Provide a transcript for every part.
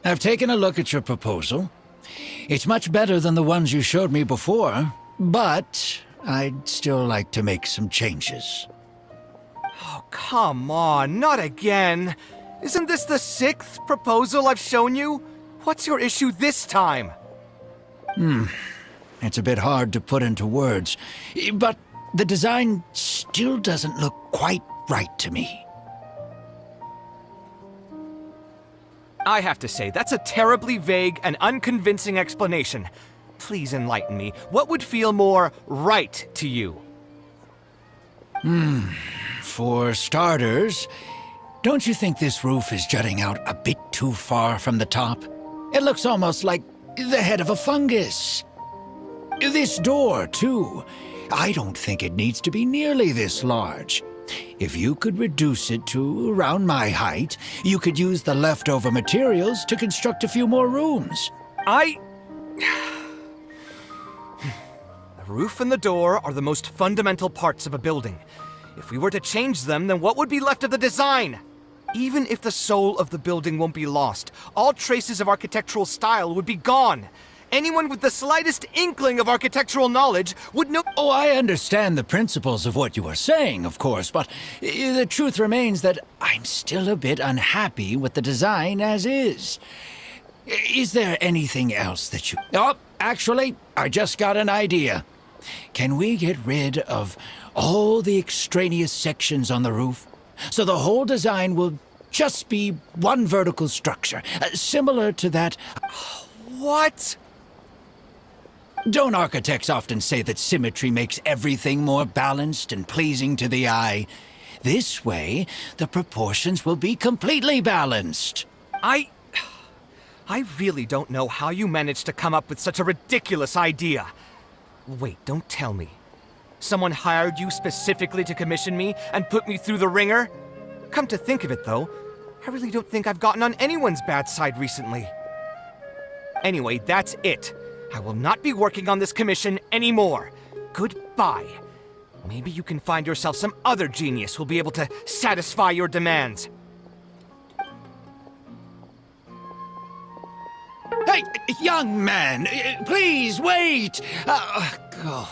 I've taken a look at your proposal. It's much better than the ones you showed me before, but I'd still like to make some changes. Oh, come on, not again. Isn't this the 6th proposal I've shown you? What's your issue this time? It's a bit hard to put into words, but the design still doesn't look quite right to me. I have to say, that's a terribly vague and unconvincing explanation. Please enlighten me. What would feel more right to you? For starters, don't you think this roof is jutting out a bit too far from the top? It looks almost like the head of a fungus. This door, too. I don't think it needs to be nearly this large. If you could reduce it to around my height, you could use the leftover materials to construct a few more rooms. The roof and the door are the most fundamental parts of a building. If we were to change them, then what would be left of the design? Even if the soul of the building won't be lost, all traces of architectural style would be gone. Anyone with the slightest inkling of architectural knowledge would know— Oh, I understand the principles of what you are saying, of course, but the truth remains that I'm still a bit unhappy with the design as is. Is there anything else that you— Oh, actually, I just got an idea. Can we get rid of all the extraneous sections on the roof, so the whole design will just be one vertical structure, similar to that— What? Don't architects often say that symmetry makes everything more balanced and pleasing to the eye? This way, the proportions will be completely balanced. I really don't know how you managed to come up with such a ridiculous idea. Wait, don't tell me. Someone hired you specifically to commission me and put me through the ringer? Come to think of it, though, I really don't think I've gotten on anyone's bad side recently. Anyway, that's it. I will not be working on this commission anymore. Goodbye. Maybe you can find yourself some other genius who'll be able to satisfy your demands. Hey, young man, please wait! Go.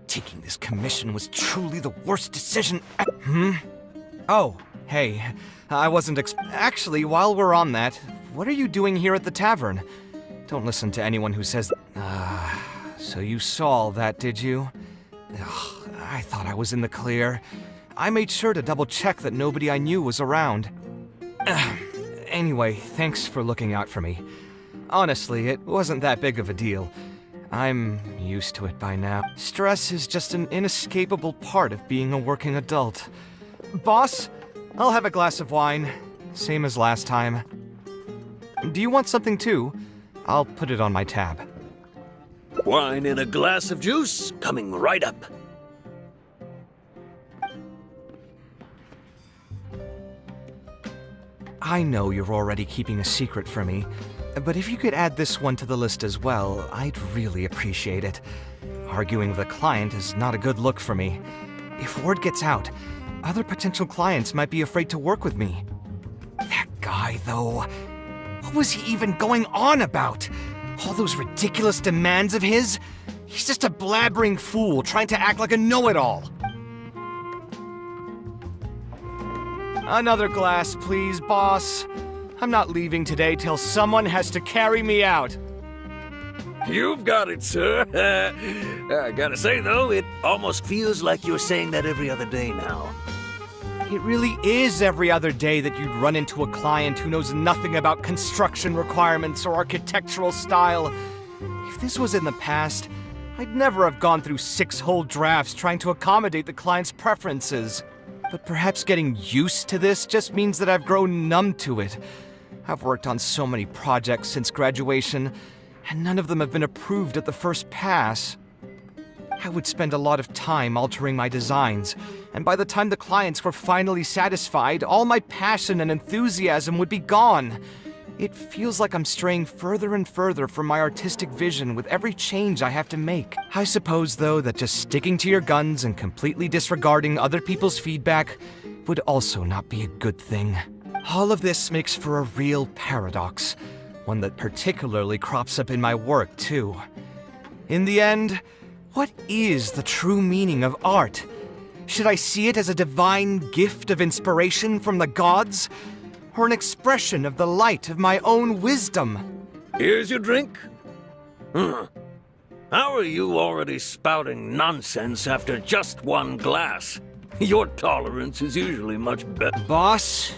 Taking this commission was truly the worst decision. Oh, hey, I wasn't Actually, while we're on that, what are you doing here at the tavern? Don't listen to anyone who says— so you saw all that, did you? Ugh, I thought I was in the clear. I made sure to double-check that nobody I knew was around. Anyway, thanks for looking out for me. Honestly, it wasn't that big of a deal. I'm used to it by now. Stress is just an inescapable part of being a working adult. Boss, I'll have a glass of wine, same as last time. Do you want something too? I'll put it on my tab. Wine and a glass of juice coming right up. I know you're already keeping a secret from me, but if you could add this one to the list as well, I'd really appreciate it. Arguing with a client is not a good look for me. If word gets out, other potential clients might be afraid to work with me. That guy, though, what was he even going on about? All those ridiculous demands of his? He's just a blabbering fool trying to act like a know-it-all. Another glass, please, boss. I'm not leaving today till someone has to carry me out. You've got it, sir. I gotta say, though, it almost feels like you're saying that every other day now. It really is every other day that you'd run into a client who knows nothing about construction requirements or architectural style. If this was in the past, I'd never have gone through 6 whole drafts trying to accommodate the client's preferences. But perhaps getting used to this just means that I've grown numb to it. I've worked on so many projects since graduation, and none of them have been approved at the first pass. I would spend a lot of time altering my designs, and by the time the clients were finally satisfied, all my passion and enthusiasm would be gone. It feels like I'm straying further and further from my artistic vision with every change I have to make. I suppose, though, that just sticking to your guns and completely disregarding other people's feedback would also not be a good thing. All of this makes for a real paradox, one that particularly crops up in my work, too. In the end, what is the true meaning of art? Should I see it as a divine gift of inspiration from the gods? Or an expression of the light of my own wisdom? Here's your drink. How are you already spouting nonsense after just one glass? Your tolerance is usually much better. Boss,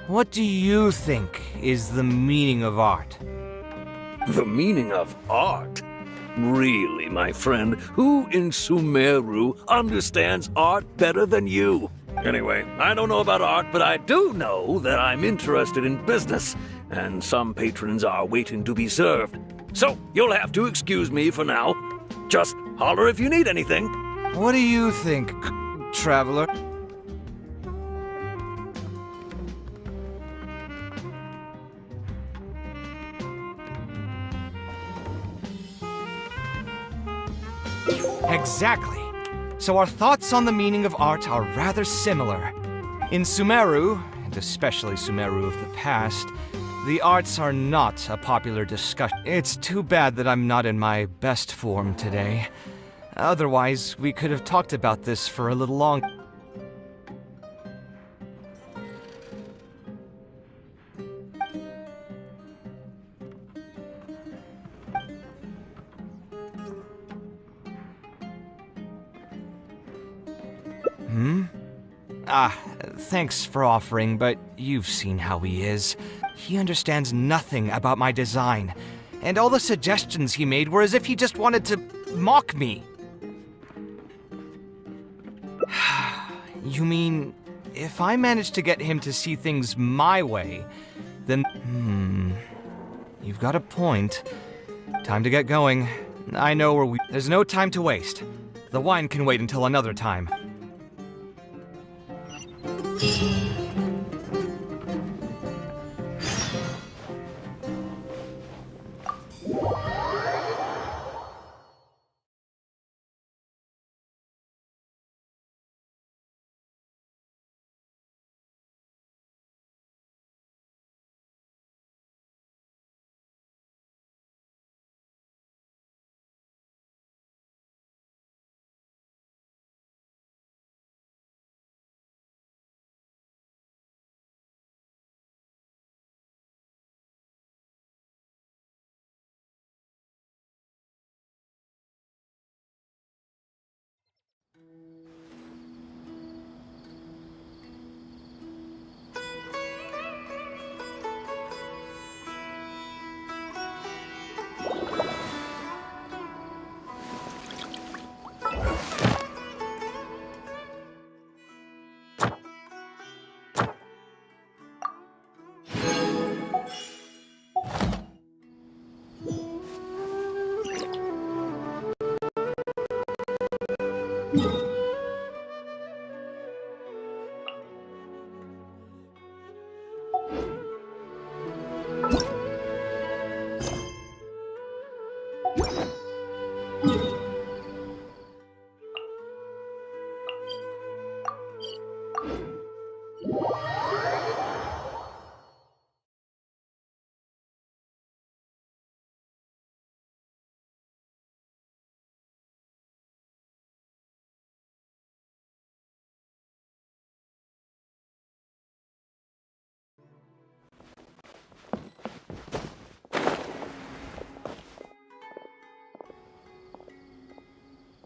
what do you think is the meaning of art? The meaning of art? Really, my friend, who in Sumeru understands art better than you? Anyway, I don't know about art, but I do know that I'm interested in business, and some patrons are waiting to be served. So, you'll have to excuse me for now. Just holler if you need anything. What do you think, traveler? Exactly. So our thoughts on the meaning of art are rather similar. In Sumeru, and especially Sumeru of the past, the arts are not a popular discussion. It's too bad that I'm not in my best form today. Otherwise, we could have talked about this for a little longer. Thanks for offering, but you've seen how he is. He understands nothing about my design, and all the suggestions he made were as if he just wanted to mock me. You mean, if I manage to get him to see things my way, then... You've got a point. Time to get going. I know where we... There's no time to waste. The wine can wait until another time.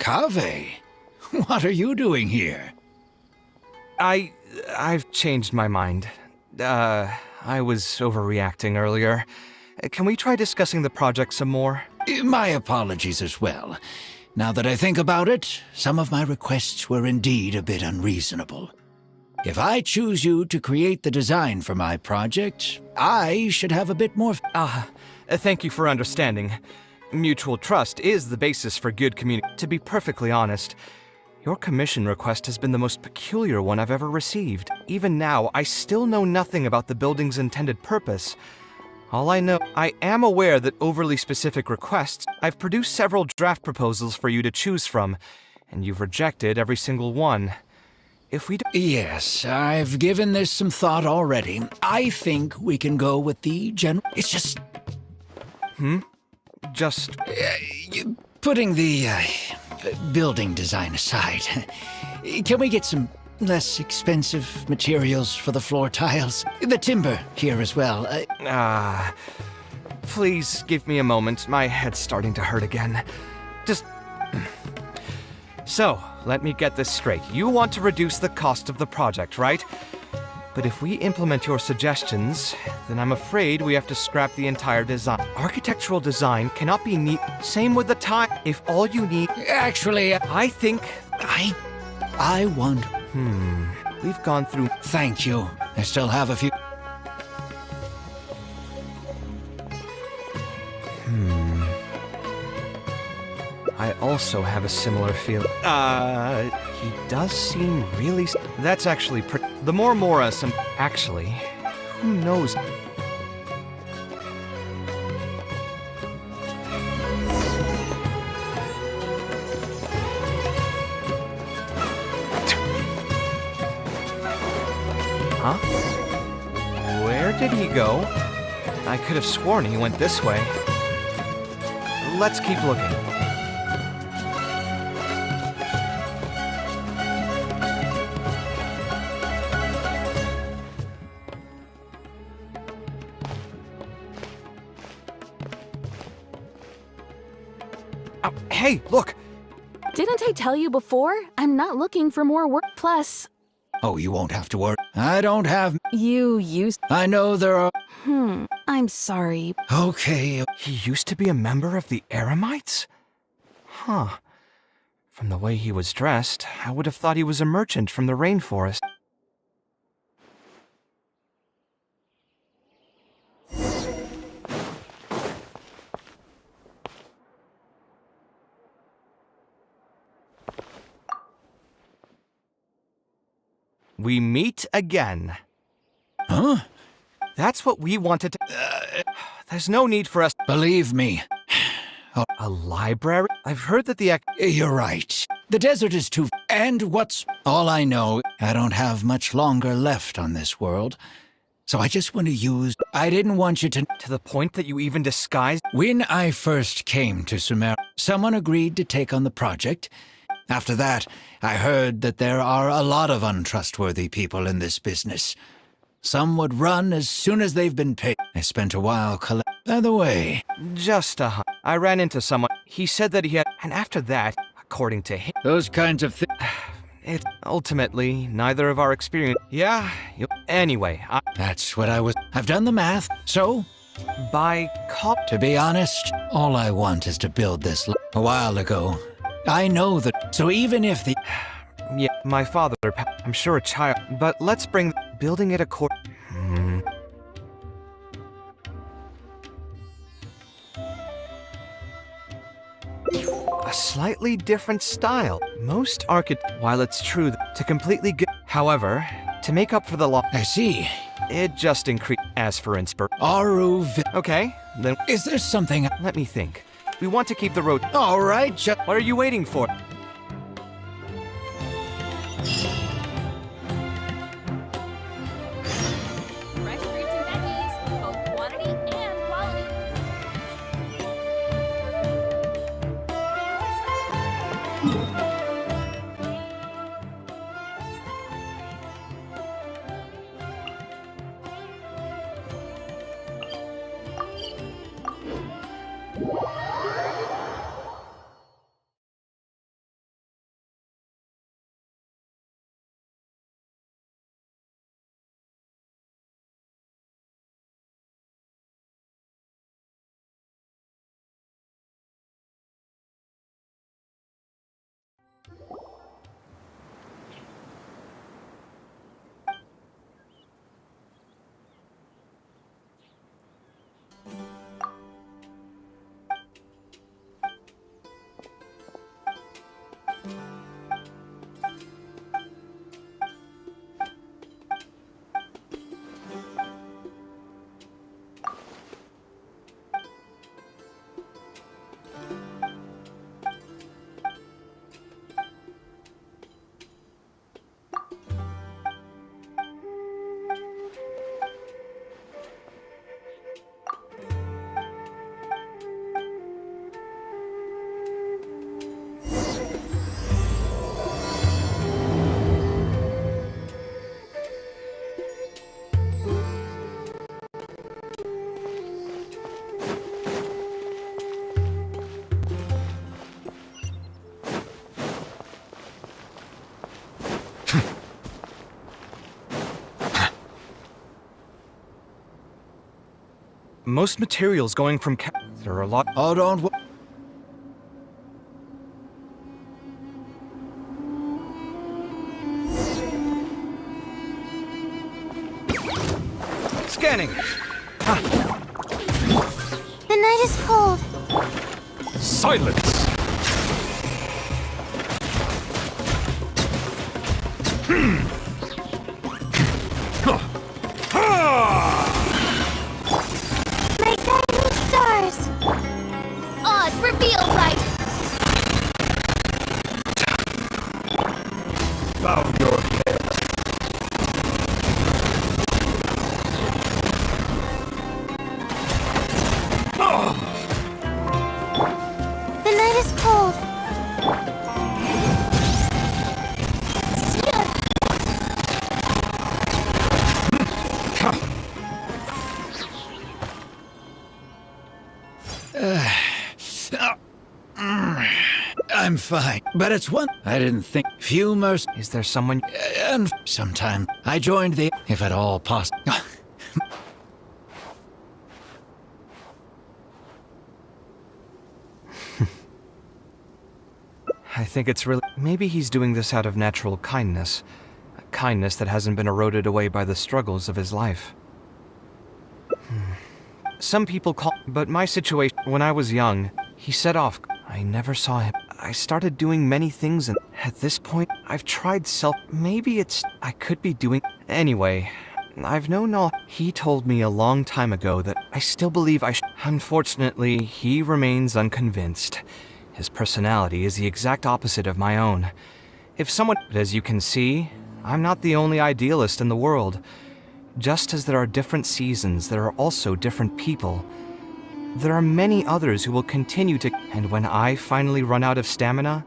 Kaveh, what are you doing here? I've changed my mind. I was overreacting earlier. Can we try discussing the project some more? My apologies as well. Now that I think about it, some of my requests were indeed a bit unreasonable. If I choose you to create the design for my project, I should have a bit more... Thank you for understanding. Mutual trust is the basis for good communication. To be perfectly honest, your commission request has been the most peculiar one I've ever received. Even now, I still know nothing about the building's intended purpose. All I know, I am aware that overly specific requests. I've produced several draft proposals for you to choose from, and you've rejected every single one. If we Yes, I've given this some thought already. I think we can go with the general... It's just... Just... Putting the building design aside, can we get some less expensive materials for the floor tiles? The timber here as well. Please give me a moment. My head's starting to hurt again. Just... So, let me get this straight. You want to reduce the cost of the project, right? But if we implement your suggestions, then I'm afraid we have to scrap the entire design. Architectural design cannot be neat. Same with the time. If all you need... Actually, I think... I want... We've gone through... Thank you. I still have a few... I also have a similar feeling. He does seem really... That's actually pretty... The more Mora some... Actually, who knows? Huh? Where did he go? I could have sworn he went this way. Let's keep looking. Hey, look! Didn't I tell you before? I'm not looking for more work. Plus, Oh, you won't have to worry. I don't have... you used... I know there are... I'm sorry. Okay. He used to be a member of the Eremites? Huh. From the way he was dressed, I would have thought he was a merchant from the rainforest. We meet again. Huh? That's what we wanted to... there's no need for us... Believe me. A library? I've heard that the... You're right. The desert is too... And what's... All I know, I don't have much longer left on this world. So I just want to use... I didn't want you to... To the point that you even disguised... When I first came to Sumer, someone agreed to take on the project. After that, I heard that there are a lot of untrustworthy people in this business. Some would run as soon as they've been paid. I spent a while By the way... Just a hunt. I ran into someone. He said that he had... And after that, according to him... Those kinds of things... It... Ultimately, neither of our experience... Yeah... Anyway, That's what I was... I've done the math, so... By cop... To be honest, all I want is to build this a while ago. I know that... So even if the... Yeah, my father... I'm sure a child... But let's bring... Building it A slightly different style. Most while it's true to completely however, to make up for the loss... I see. It just increased. As for Okay, then... Is there something... Let me think. We want to keep the road... All right, What are you waiting for? Most materials going from there are a lot. Oh, don't. Scanning. The night is cold. Silence! My guiding stars. Oz, reveal right. Bow your head. The night is cold. I'm fine, but it's one I didn't think. Few mercy, Is there someone? and sometime I joined the, if at all possible. I think it's really. Maybe he's doing this out of natural kindness. A kindness that hasn't been eroded away by the struggles of his life. Some people call. But my situation. When I was young, he set off. I never saw him. I started doing many things, and at this point, I've tried self. Maybe it's. I could be doing. Anyway, I've known all. He told me a long time ago that I still believe I should. Unfortunately, he remains unconvinced. His personality is the exact opposite of my own. If someone. As you can see, I'm not the only idealist in the world. Just as there are different seasons, there are also different people. There are many others who will continue to. And when I finally run out of stamina,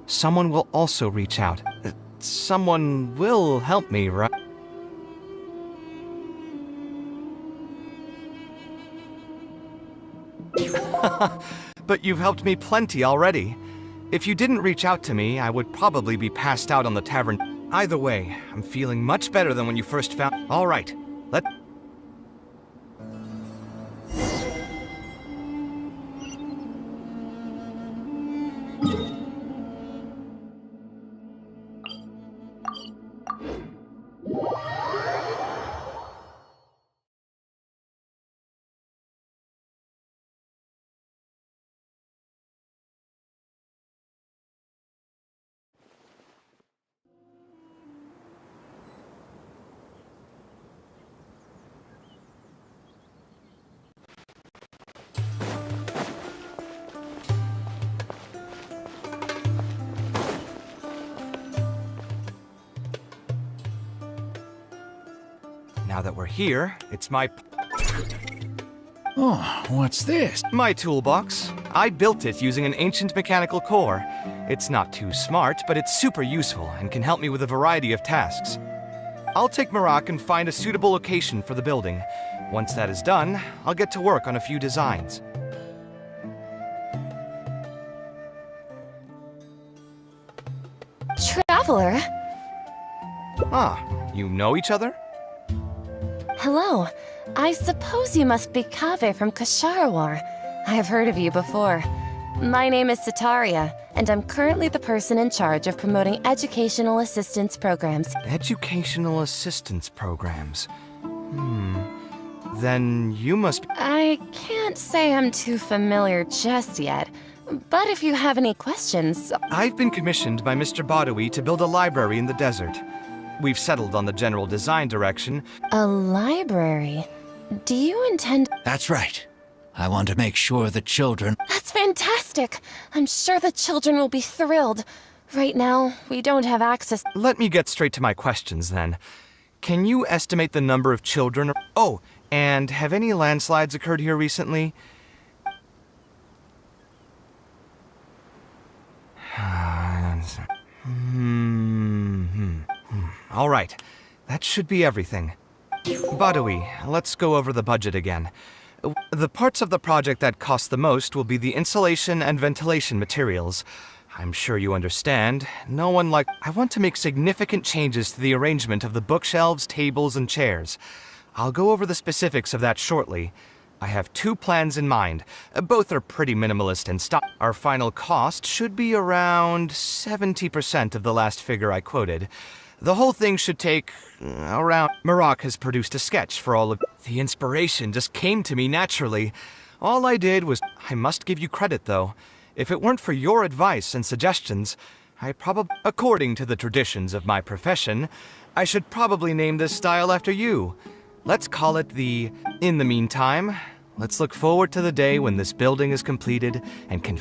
someone will also reach out. Someone will help me, right? But you've helped me plenty already. If you didn't reach out to me, I would probably be passed out on the tavern. Either way, I'm feeling much better than when you first found. All right, let. Now that we're here, it's my Oh, what's this? toolbox. I built it using an ancient mechanical core. It's not too smart, but it's super useful and can help me with a variety of tasks. I'll take Marak and find a suitable location for the building. Once that is done, I'll get to work on a few designs. Traveler. Ah, you know each other? Hello. I suppose you must be Kaveh from Kasharawar. I have heard of you before. My name is Sataria, and I'm currently the person in charge of promoting educational assistance programs. Educational assistance programs. Then you must be. I can't say I'm too familiar just yet, but if you have any questions... I've been commissioned by Mr. Badawi to build a library in the desert. We've settled on the general design direction. A library? Do you intend... That's right. I want to make sure the children. That's fantastic! I'm sure the children will be thrilled. Right now, we don't have access... Let me get straight to my questions then. Can you estimate the number of children? Oh, and have any landslides occurred here recently? All right, that should be everything. Badawi, let's go over the budget again. The parts of the project that cost the most will be the insulation and ventilation materials. I'm sure you understand. No one like... I want to make significant changes to the arrangement of the bookshelves, tables, and chairs. I'll go over the specifics of that shortly. I have two plans in mind. Both are pretty minimalist in style. Our final cost should be around 70% of the last figure I quoted. The whole thing should take around... Marak has produced a sketch for all of... The inspiration just came to me naturally. All I did was... I must give you credit, though. If it weren't for your advice and suggestions, I probably... According to the traditions of my profession, I should probably name this style after you. Let's call it the... In the meantime, let's look forward to the day when this building is completed and can...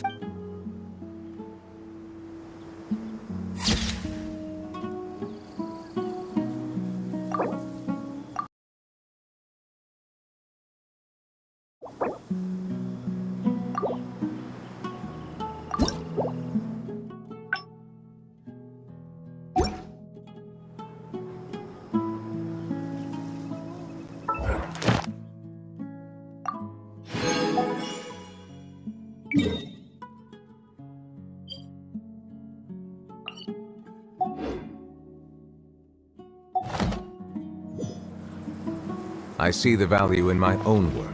I see the value in my own work,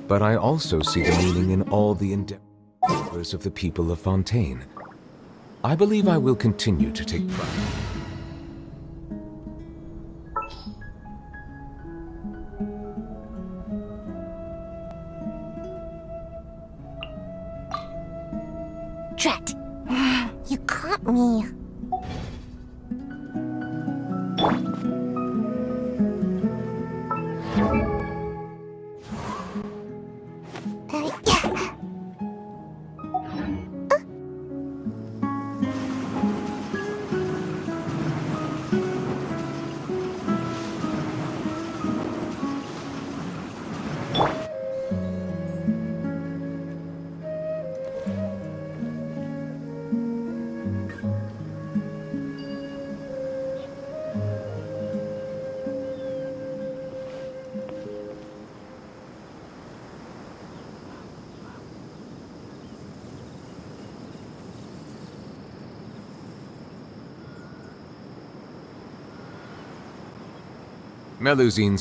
but I also see the meaning in all the endeavors of the people of Fontaine. I believe I will continue to take pride. Drat! You caught me. Melusine's